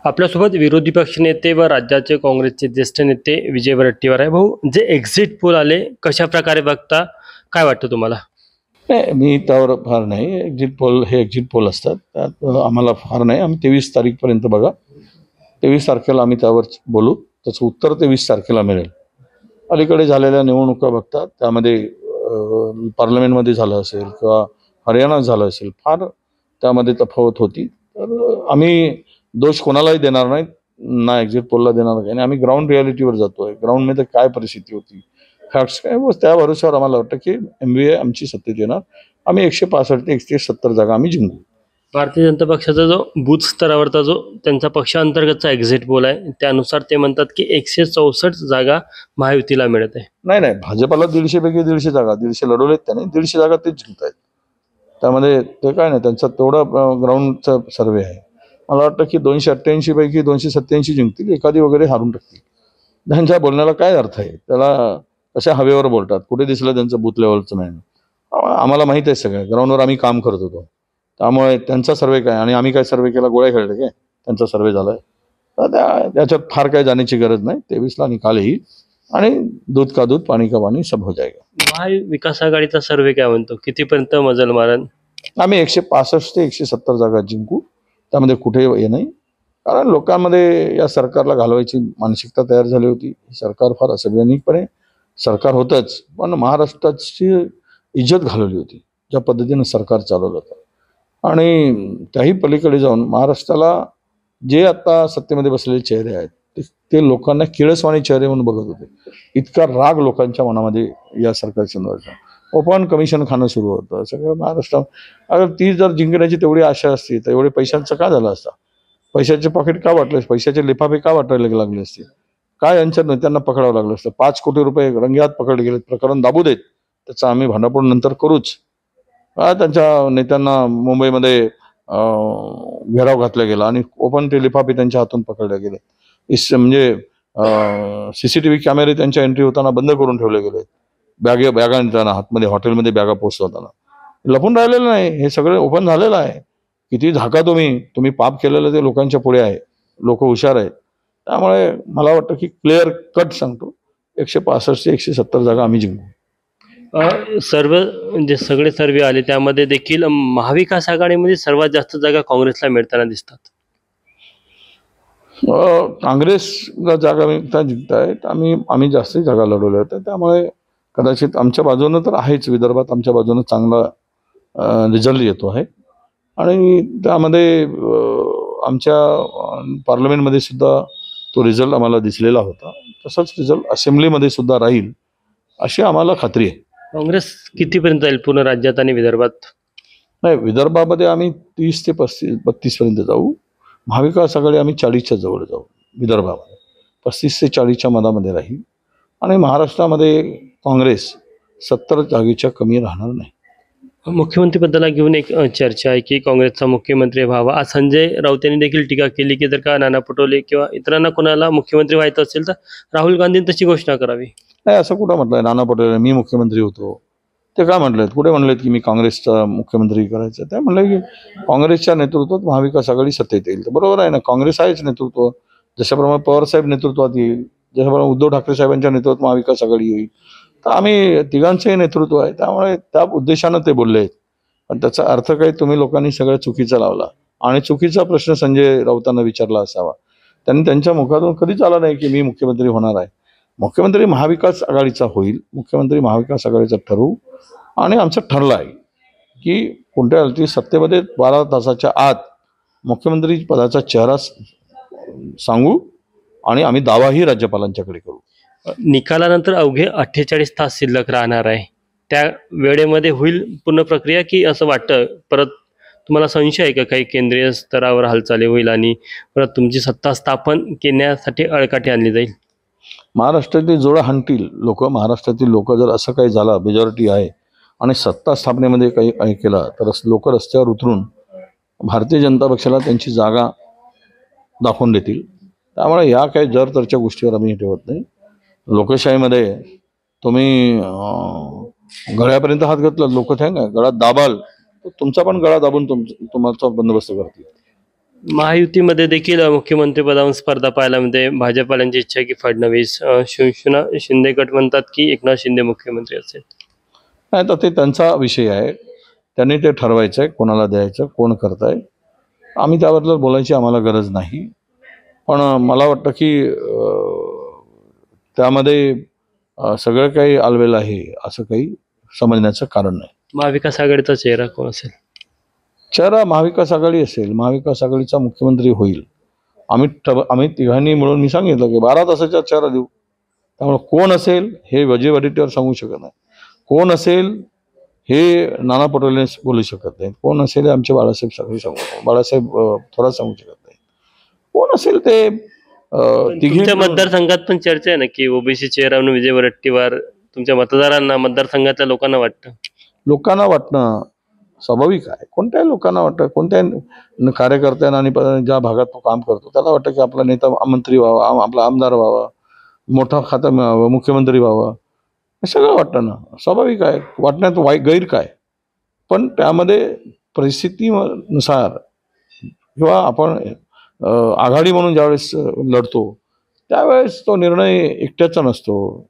आपल्यासोबत विरोधी पक्षनेते व राज्याचे काँग्रेसचे ज्येष्ठ नेते विजय वरट्टीवार आहे. भाऊ, जे एक्झिट पोल आले कशा प्रकारे बघता, काय वाटतं तुम्हाला? नाही, मी त्यावर फार नाही. एक्झिट पोल असतात, त्यात आम्हाला फार नाही. आम्ही 23 तारीखपर्यंत बघा, 23 तारखेला आम्ही त्यावर बोलू. त्याचं उत्तर 23 तारखेला मिळेल. अलीकडे झालेल्या निवडणुका बघतात, त्यामध्ये पार्लमेंटमध्ये झालं असेल किंवा हरियाणात झालं असेल, फार त्यामध्ये तफावत होती. तर आम्ही दोष कोणालाही देणार नाही, ना एक्झिट पोलला देणार नाही. आणि आम्ही ग्राउंड रियालिटीवर जातोय, ग्राउंडमध्ये काय परिस्थिती होती, फॅक्ट्स काय, बस त्या भरोश्यावर आम्हाला वाटतं की MVA आमची सत्तेत येणार. आम्ही 165 ते 170 जागा आम्ही जिंकू. भारतीय जनता पक्षाचा जो बूथ स्तरावरचा जो त्यांचा पक्षांतर्गतचा एक्झिट पोल आहे, त्यानुसार ते म्हणतात की 164 जागा महायुतीला मिळत आहे. नाही नाही, भाजपाला 150 पैकी 150 जागा, 150 लढवलेत त्याने, 150 जागा तेच जिंकतायत. त्यामध्ये ते काय नाही, त्यांचा तेवढा ग्राउंडचा सर्वे आहे. मला वाटतं की 288 पैकी 287 जिंकतील, एखादी वगैरे हारून टाकतील. त्यांच्या बोलण्याला काय अर्थ आहे? त्याला कशा हवेवर बोलतात, कुठे दिसलं त्यांचं बूथ लेवलचं नाही. आम्हाला माहीत आहे सगळं, ग्राउंडवर आम्ही काम करत होतो. त्यामुळे त्यांचा सर्वे काय, आणि आम्ही काय सर्वे केला, गोळ्या खेळले काय, त्यांचा सर्वे झालाय. तर त्याच्यात फार काय जाण्याची गरज नाही. 23ला निकाल येईल आणि दूध का दूध पाणी का पाणी सब हो जाएगा. महाविकास आघाडीचा सर्वे काय म्हणतो, कितीपर्यंत मजल मारण? आम्ही 165 ते 170 जागा जिंकू, त्यामध्ये कुठे हे नाही. कारण लोकांमध्ये या सरकारला घालवायची मानसिकता तयार झाली होती. सरकार फार असंवैधानिकपणे सरकार होतंच, पण महाराष्ट्राची इज्जत घालवली होती ज्या पद्धतीनं सरकार चालवलं होतं. आणि त्याही पलीकडे जाऊन महाराष्ट्राला जे आता सत्तेमध्ये बसलेले चेहरे आहेत, ते लोकांना किळसवाणी चेहरे म्हणून बघत होते. इतका राग लोकांच्या मनामध्ये या सरकारच्या नव्हता. ओपन कमिशन खाणं सुरू होतं सगळं महाराष्ट्रात. अगर ती जर जिंकण्याची तेवढी आशा असती तर एवढे पैशांचं का झालं असतं? पैशाचे पॉकेट का वाटले, पैशाचे लिफाफे का वाटायला लागले असते? काय यांच्या नेत्यांना पकडावं लागलं असतं? 5 कोटी रुपये रंगेहात पकडले गेले, प्रकरण दाबू देत, त्याचं आम्ही भांडाफोड नंतर करूच. त्यांच्या नेत्यांना मुंबईमध्ये घेराव घातला गेला आणि ओपन ते लिफाफे त्यांच्या हातून पकडले गेले. म्हणजे CCTV कॅमेरे त्यांच्या एंट्री होताना बंद करून ठेवले गेले. बॅगा नेताना हातमध्ये, हॉटेलमध्ये बॅगा पोचवताना लपून राहिलेलं नाही, हे सगळं ओपन झालेलं आहे. किती झाका तुम्ही पाप केलेलं ते लोकांच्या पुढे आहे. लोक हुशार आहेत. त्यामुळे मला वाटतं की क्लिअर कट सांगतो, 165 ते 170 जागा आम्ही जिंकू. सर्व जे सगळे सर्वे आले त्यामध्ये देखील महाविकास आघाडीमध्ये सर्वात जास्त जागा काँग्रेसला मिळताना दिसतात. काँग्रेसला जागा जिंकतायत. आम्ही जास्त जागा लढवल्या होत्या, त्यामुळे कदाचित आमच्या बाजूनं तर आहेच. विदर्भात आमच्या बाजूनं चांगला रिझल्ट येतो आहे. आणि त्यामध्ये आमच्या पार्लमेंटमध्ये सुद्धा तो रिझल्ट आम्हाला दिसलेला होता. तसाच रिझल्ट असेंब्लीमध्ये सुद्धा राहील अशी आम्हाला खात्री आहे. काँग्रेस कितीपर्यंत जाईल पूर्ण राज्यात आणि विदर्भात? नाही, विदर्भामध्ये आम्ही 30 ते 32 पर्यंत जाऊ. महाविकास आघाडी आम्ही 40च्या जवळ जाऊ. विदर्भामध्ये 35 ते 40च्या मधामध्ये राहील. आणि महाराष्ट्रामध्ये काँग्रेस 70 जागेच्या कमी राहणार नाही. मुख्यमंत्रीपदाला घेऊन एक चर्चा आहे की काँग्रेसचा मुख्यमंत्री व्हावा. आज संजय राऊत यांनी देखील टीका केली की जर का नाना पटोले किंवा इतरांना कोणाला मुख्यमंत्री व्हायचं असेल तर राहुल गांधींनी तशी घोषणा करावी. नाही, असं कुठं म्हटलंय नाना पटोले मी मुख्यमंत्री होतो? ते काय म्हटलेत? कुठे म्हणलेत की मी काँग्रेसचा मुख्यमंत्री करायचं? ते म्हणलं की काँग्रेसच्या नेतृत्वात महाविकास आघाडी सत्तेत येईल. तर बरोबर आहे ना, काँग्रेस आहेच नेतृत्व. जशाप्रमाणे पवारसाहेब नेतृत्वात येईल, जशाप्रमाणे उद्धव ठाकरे साहेबांच्या नेतृत्वात महाविकास आघाडी येईल, तर आम्ही तिघांचंही नेतृत्व आहे. त्यामुळे त्या उद्देशानं ते बोलले आहेत. पण त्याचा अर्थ काही तुम्ही लोकांनी सगळं चुकीचा लावला आणि चुकीचा प्रश्न संजय राऊतांना विचारला असावा. त्यांनी त्यांच्या मुखातून कधीच आला नाही की मी मुख्यमंत्री होणार आहे. मुख्यमंत्री महाविकास आघाडीचा होईल, मुख्यमंत्री महाविकास आघाडीचा ठरवू. आणि आमचं ठरलं आहे की कोणत्या अर्थी सत्तेमध्ये 12 तासाच्या आत मुख्यमंत्री पदाचा चेहरा सांगू आणि आम्ही दावाही राज्यपालांच्याकडे करू. निकालानंतर अवघे 48 तास शिल्लक राहणार आहे. त्या वेळेमध्ये होईल पूर्ण प्रक्रिया की असं वाटतं परत तुम्हाला संशय आहे का काही केंद्रीय स्तरावर हालचाली होईल आणि परत तुमची सत्ता स्थापन करण्यासाठी अडकाठी आणली जाईल? महाराष्ट्रातील जोडा हाणतील लोक. महाराष्ट्रातील लोक जर असं काही झालं, मेजॉरिटी आहे आणि सत्ता स्थापनेमध्ये काही केला तर लोक रस्त्यावर उतरून भारतीय जनता पक्षाला त्यांची जागा दाखवून देतील. त्यामुळे या काही जरतरच्या गोष्टीवर आम्ही ठेवत नाही. लोकशाहीमध्ये तुम्ही गळ्यापर्यंत हात घातला, लोक गळ्यात दाबाल तर तुमचा पण गळा दाबून तुमचा बंदोबस्त करतील. महायुतीमध्ये देखील मुख्यमंत्री पदावर स्पर्धा पाहायला मिळते. भाजपवाल्यांची इच्छा आहे की फडणवीस, शिवसेना शिंदे गट म्हणतात की एकनाथ शिंदे मुख्यमंत्री असेल. नाही तर ते त्यांचा विषय आहे, त्यांनी ते ठरवायचं आहे कोणाला द्यायचं, कोण करताय. आम्ही त्याबद्दल बोलायची आम्हाला गरज नाही. पण मला वाटतं की त्यामध्ये सगळं काही आलबेल आहे असं काही समजण्याचं कारण नाही. महाविकास आघाडीचा चेहरा कोण असेल? चेहरा महाविकास आघाडी असेल, महाविकास आघाडीचा मुख्यमंत्री होईल. आम्ही तिघांनी मिळून मी सांगितलं की 12 तासाचा चेहरा देऊ. त्यामुळे कोण असेल हे वजीर वडिट्टीवर सांगू शकत नाही, कोण असेल हे नाना पटोले बोलू शकत नाही, कोण असेल हे आमचे बाळासाहेब थोरात सांगू शकत नाही. कोण असेल ते तुमच्या मतदारसंघात पण चर्चा आहे ना की ओबीसी चेहरा म्हणून विजय वडेट्टीवार तुमच्या मतदारांना, मतदारसंघातल्या लोकांना वाटतं? लोकांना वाटणं स्वाभाविक आहे. कोणत्याही लोकांना वाटतं, कोणत्याही कार्यकर्त्यांना आणि ज्या भागात तो काम करतो त्याला वाटतं की आपला नेता मंत्री व्हावा, आपला आमदार व्हावा, मोठा खाता मिळावा, मुख्यमंत्री व्हावा, हे सगळं वाटतं ना, स्वाभाविक आहे. वाटण्यात गैर काय. पण त्यामध्ये परिस्थितीनुसार किंवा आपण आघाडी म्हणून ज्यावेळेस लढतो त्यावेळेस तो निर्णय एकट्याचा नसतो,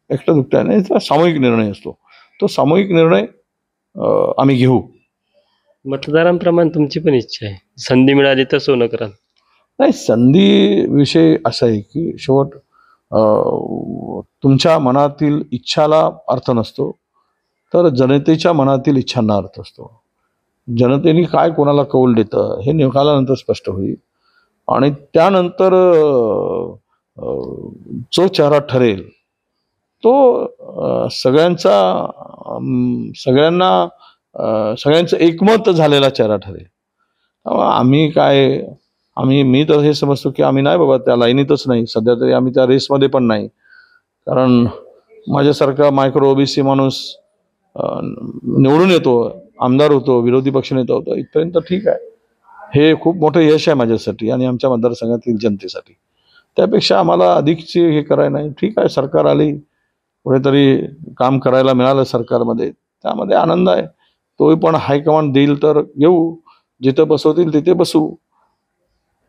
एकट्या दुकट्याने सामूहिक निर्णय असतो. तो सामूहिक निर्णय आम्ही घेऊ. मतदारांप्रमाणे तुमची पण इच्छा आहे, संधी मिळाली तर सोनं कराल? नाही, संधी विषय असा आहे की शेवट तुमच्या मनातील इच्छाला अर्थ नसतो, तर जनतेच्या मनातील इच्छांना अर्थ असतो. जनतेने काय कोणाला कौल देतं हे निकालानंतर स्पष्ट होईल आणि त्यानंतर जो चेहरा ठरेल तो सगळ्यांचं एकमत झालेला चेहरा ठरेल. मी तर हे समजतो की आम्ही नाही बाबा त्या लाईनीतच नाही, सध्या तरी आम्ही त्या रेसमध्ये पण नाही. कारण माझ्यासारखा मायक्रो ओबीसी माणूस निवडून येतो, आमदार होतो, विरोधी पक्षनेता होतो, इथपर्यंत ठीक आहे. हे खूप मोठं यश आहे माझ्यासाठी आणि आमच्या मतदारसंघातील जनतेसाठी. त्यापेक्षा आम्हाला अधिकची हे करायला नाही. ठीक आहे, सरकार आली, कुठेतरी काम करायला मिळालं सरकारमध्ये, त्यामध्ये आनंद आहे. तोही पण हायकमांड देईल तर येऊ, जिथं बसवतील तिथे बसू,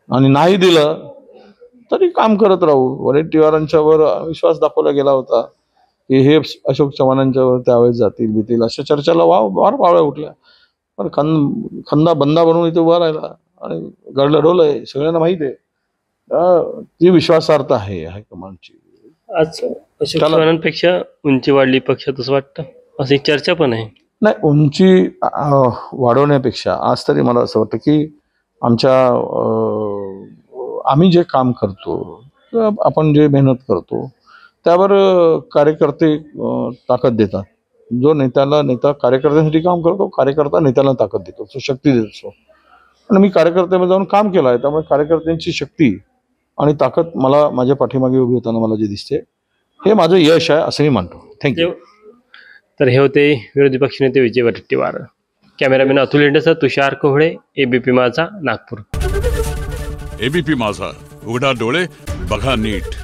आणि नाही दिलं तरी काम करत राहू. वडेट्टीवारांच्यावर विश्वास दाखवला गेला होता की हे अशोक चव्हाणांच्यावर त्यावेळेस जातील भीतील, अशा चर्चेला वार पावळ्या उठल्या. पण खंदा बंदा बनवून इथे उभा राहिला आणि गडलं डोलंय, सगळ्यांना माहिती आहे. ती विश्वासार्हता आहे हायकमांडची. आज अशोक चव्हाणांपेक्षा उंची वाढली पक्षात असं वाटतं, अशी चर्चा पण आहे. नाही, उंची वाढवण्यापेक्षा आज तरी मला असं वाटतं की आम्ही जे काम करतो, आपण जे मेहनत करतो त्यावर कार्यकर्ते ताकद देतात. जो नेता कार्यकर्त्यांसाठी काम करतो, कार्यकर्ता नेत्याला ताकद देतो, तो शक्ती देत असतो. आणि मी कार्यकर्त्यामध्ये जाऊन काम केलं आहे, त्यामुळे कार्यकर्त्यांची शक्ती आणि ताकद मला माझ्या पाठीमागे उभी होताना मला जे दिसते हे माझं यश आहे असं मी मानतो. थँक्यू. तर हे होते विरोधी पक्षनेते विजय वडेट्टीवार. कॅमेरामॅन अतुल इंडेसह तुषार कोहळे, एबीपी माझा, नागपूर. एबीपी माझा, उघडा डोळे बघा नीट.